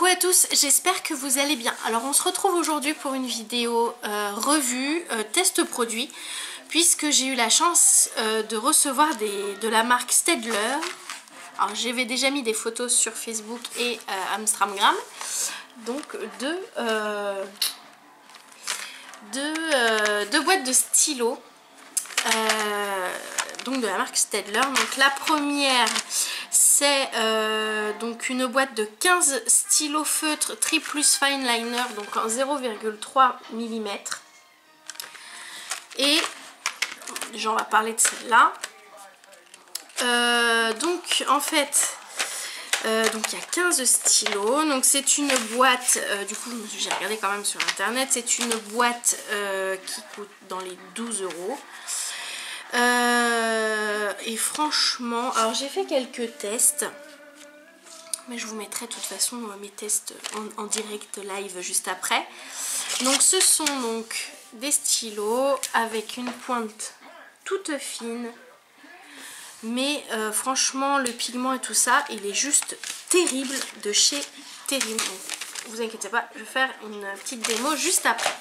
Coucou à tous, j'espère que vous allez bien. Alors on se retrouve aujourd'hui pour une vidéo revue, test produit, puisque j'ai eu la chance de recevoir de la marque Staedtler. Alors j'avais déjà mis des photos sur Facebook et Instagram, donc deux boîtes de stylos, donc de la marque Staedtler. Donc la première, c'est donc une boîte de 15 stylos feutres Triplus Fine Liner, donc en 0,3 mm. Et déjà on va parler de celle-là. Donc en fait, donc il y a 15 stylos. Donc c'est une boîte, du coup j'ai regardé quand même sur internet, c'est une boîte qui coûte dans les 12 €. Et franchement, alors j'ai fait quelques tests, mais je vous mettrai de toute façon mes tests en direct live juste après. Donc ce sont donc des stylos avec une pointe toute fine, mais franchement le pigment et tout ça, il est juste terrible, de chez terrible. Donc, vous inquiétez pas, je vais faire une petite démo juste après.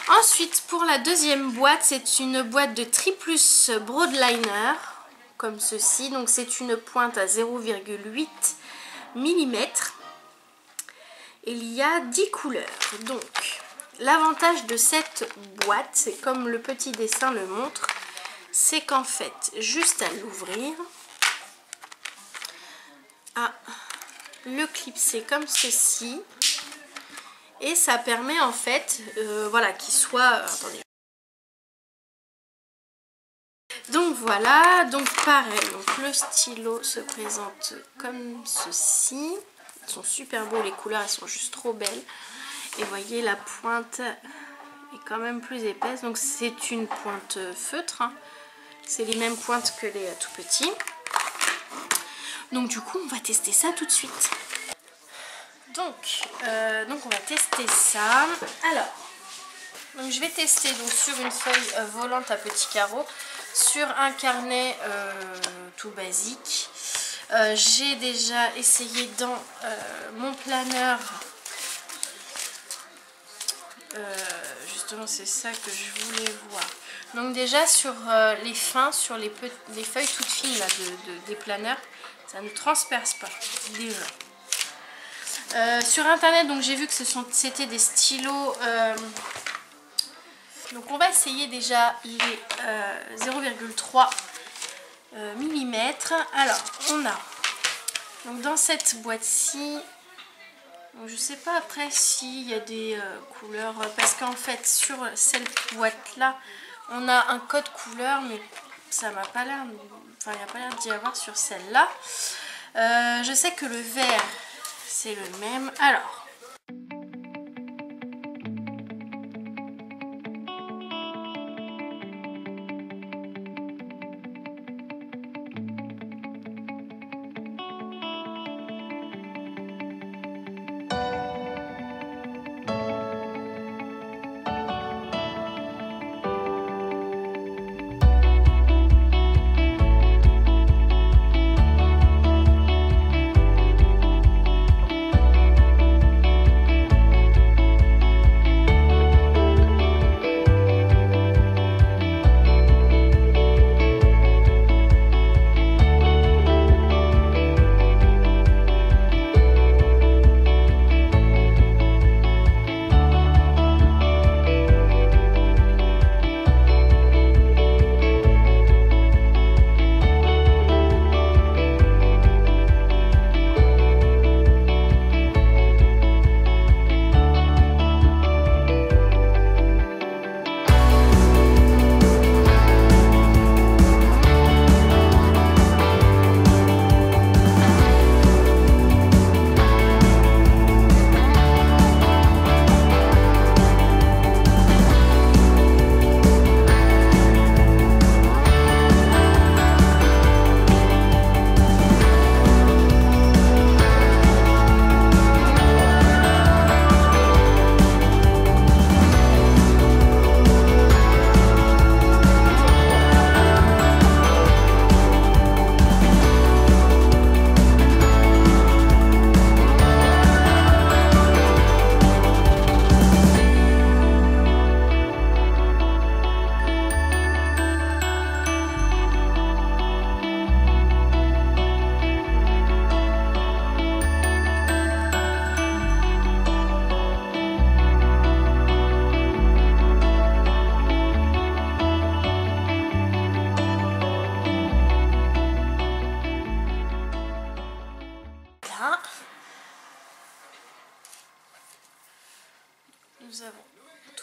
Ensuite, pour la deuxième boîte, c'est une boîte de Triplus Broadliner, comme ceci. Donc c'est une pointe à 0,8 mm. Il y a 10 couleurs. Donc l'avantage de cette boîte, c'est comme le petit dessin le montre, c'est qu'en fait, juste à l'ouvrir, à le clipser comme ceci. Et ça permet en fait, voilà, qu'il soit... attendez. Donc voilà, donc pareil, donc le stylo se présente comme ceci. Ils sont super beaux, les couleurs, elles sont juste trop belles. Et vous voyez, la pointe est quand même plus épaisse. Donc c'est une pointe feutre, hein. C'est les mêmes pointes que les tout petits. Donc du coup, on va tester ça tout de suite. Donc on va tester ça. Alors, donc je vais tester donc sur une feuille volante à petits carreaux, sur un carnet tout basique. J'ai déjà essayé dans mon planeur. Justement, c'est ça que je voulais voir. Donc déjà sur les fins, sur les feuilles toutes fines là, des planeurs, ça ne transperce pas déjà. Sur internet, donc j'ai vu que c'était des stylos, donc on va essayer déjà les 0,3 mm. Alors on a donc dans cette boîte-ci, je sais pas après s'il y a des couleurs, parce qu'en fait sur cette boîte là on a un code couleur, mais ça m'a pas l'air, enfin il n'y a pas l'air d'y avoir sur celle-là. Je sais que le vert c'est le même. Alors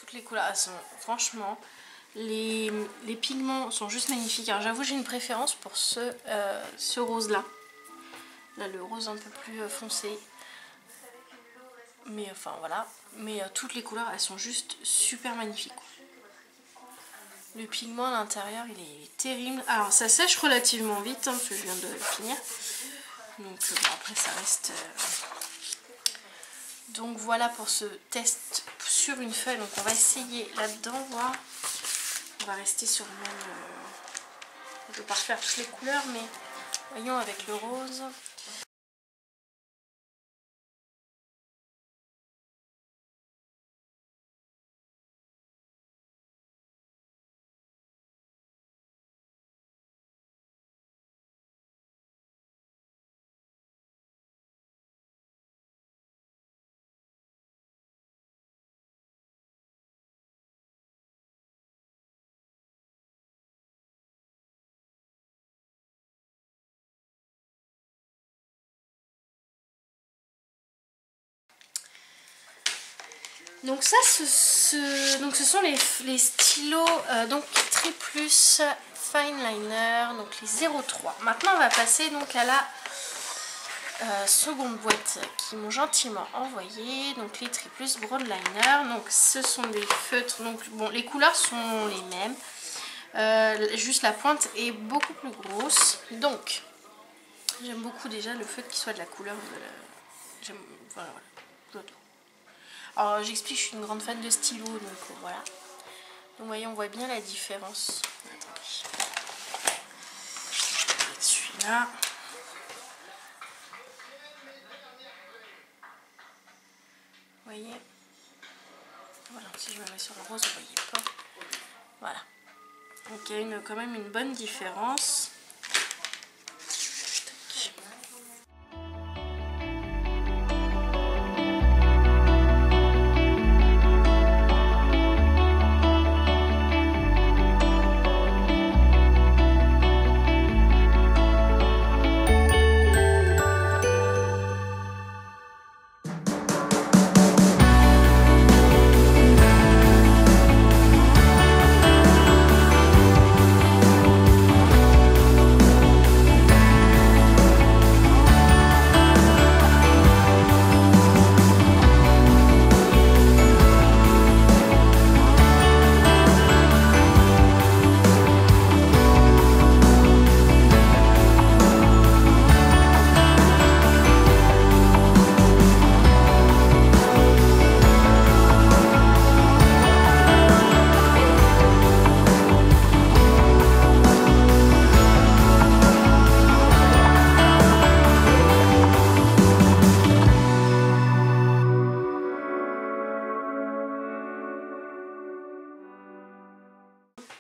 toutes les couleurs, elles sont franchement, les pigments sont juste magnifiques. Alors j'avoue, j'ai une préférence pour ce rose là. Là, le rose un peu plus foncé. Mais enfin voilà. Mais toutes les couleurs, elles sont juste super magnifiques. Le pigment à l'intérieur, il est terrible. Alors ça sèche relativement vite, hein, parce que je viens de finir. Donc bon, après ça reste... Donc voilà pour ce test sur une feuille. Donc on va essayer là-dedans, voir. On va rester sur le même... je ne vais pas refaire toutes les couleurs, mais voyons avec le rose. Donc ça, donc ce sont les stylos donc Triplus Fine Liner, donc les 03. Maintenant on va passer donc à la seconde boîte qu'ils m'ont gentiment envoyé, donc les Triplus Broad Liner. Donc ce sont des feutres, donc bon, les couleurs sont les mêmes, juste la pointe est beaucoup plus grosse. Donc j'aime beaucoup déjà le feutre qui soit de la couleur de la... voilà. Alors j'explique, je suis une grande fan de stylo, donc voilà. Donc vous voyez, on voit bien la différence. Attendez. Celui-là. Vous voyez. Voilà, si je me mets sur le rose, vous voyez pas. Voilà. Donc il y a quand même une bonne différence.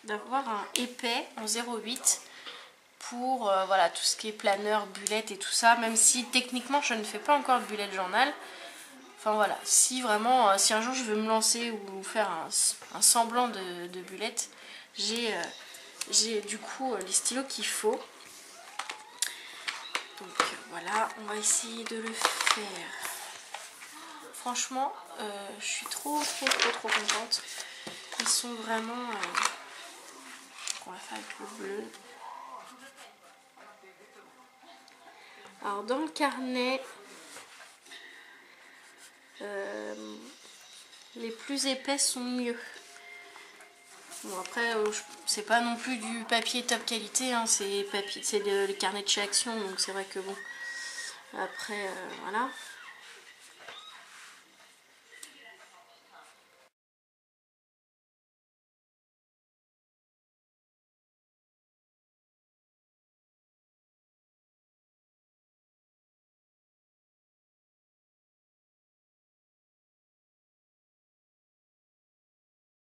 D'avoir un épais en 0,8 pour voilà, tout ce qui est planeur, bullette et tout ça, même si techniquement je ne fais pas encore de bullet journal. Enfin voilà, si vraiment, si un jour je veux me lancer ou faire un semblant de bullette, j'ai du coup les stylos qu'il faut. Donc voilà, on va essayer de le faire. Franchement, je suis trop contente. Ils sont vraiment... on va faire avec le bleu. Alors dans le carnet, les plus épais sont mieux. Bon après, c'est pas non plus du papier top qualité, hein, c'est le carnet de chez Action, donc c'est vrai que bon. Après, voilà.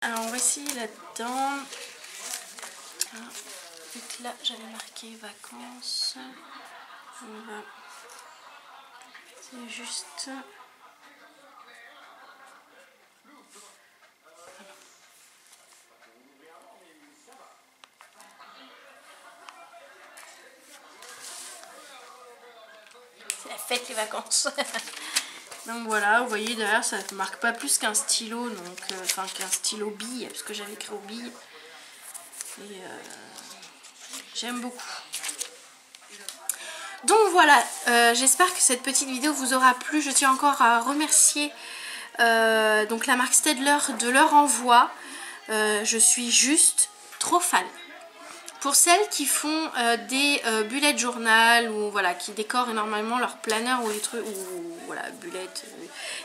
Alors on va essayer là-dedans. Donc là j'avais marqué vacances. C'est juste... c'est la fête les vacances. Donc voilà, vous voyez derrière ça ne marque pas plus qu'un stylo, donc enfin qu'un stylo bille, parce que j'avais écrit au bille. Et j'aime beaucoup. Donc voilà, j'espère que cette petite vidéo vous aura plu. Je tiens encore à remercier donc la marque Staedtler de leur envoi. Je suis juste trop fan. Pour celles qui font des bullet journal ou voilà, qui décorent énormément leur planeur ou les trucs, ou voilà, bullet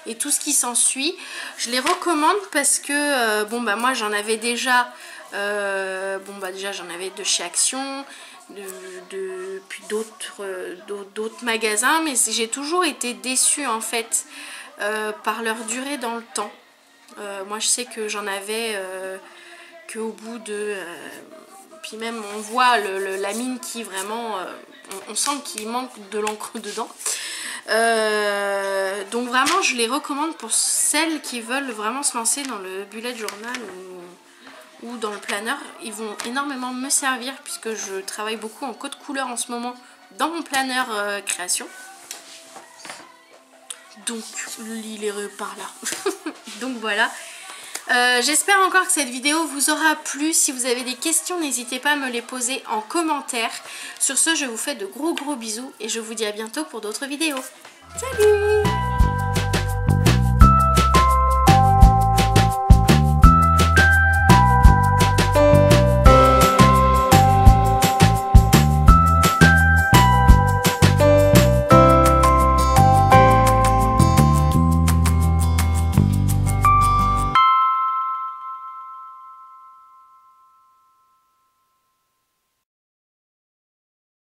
et tout ce qui s'ensuit, je les recommande parce que bon bah moi j'en avais déjà, déjà j'en avais de chez Action, puis d'autres magasins, mais j'ai toujours été déçue en fait par leur durée dans le temps. Moi je sais que j'en avais qu'au bout de... puis même on voit la mine qui vraiment... on sent qu'il manque de l'encre dedans. Donc vraiment je les recommande pour celles qui veulent vraiment se lancer dans le bullet journal ou dans le planeur. Ils vont énormément me servir puisque je travaille beaucoup en code couleur en ce moment dans mon planeur création. Donc il est par là. Donc voilà. J'espère encore que cette vidéo vous aura plu. Si vous avez des questions, n'hésitez pas à me les poser en commentaire. Sur ce, je vous fais de gros bisous et je vous dis à bientôt pour d'autres vidéos. Salut!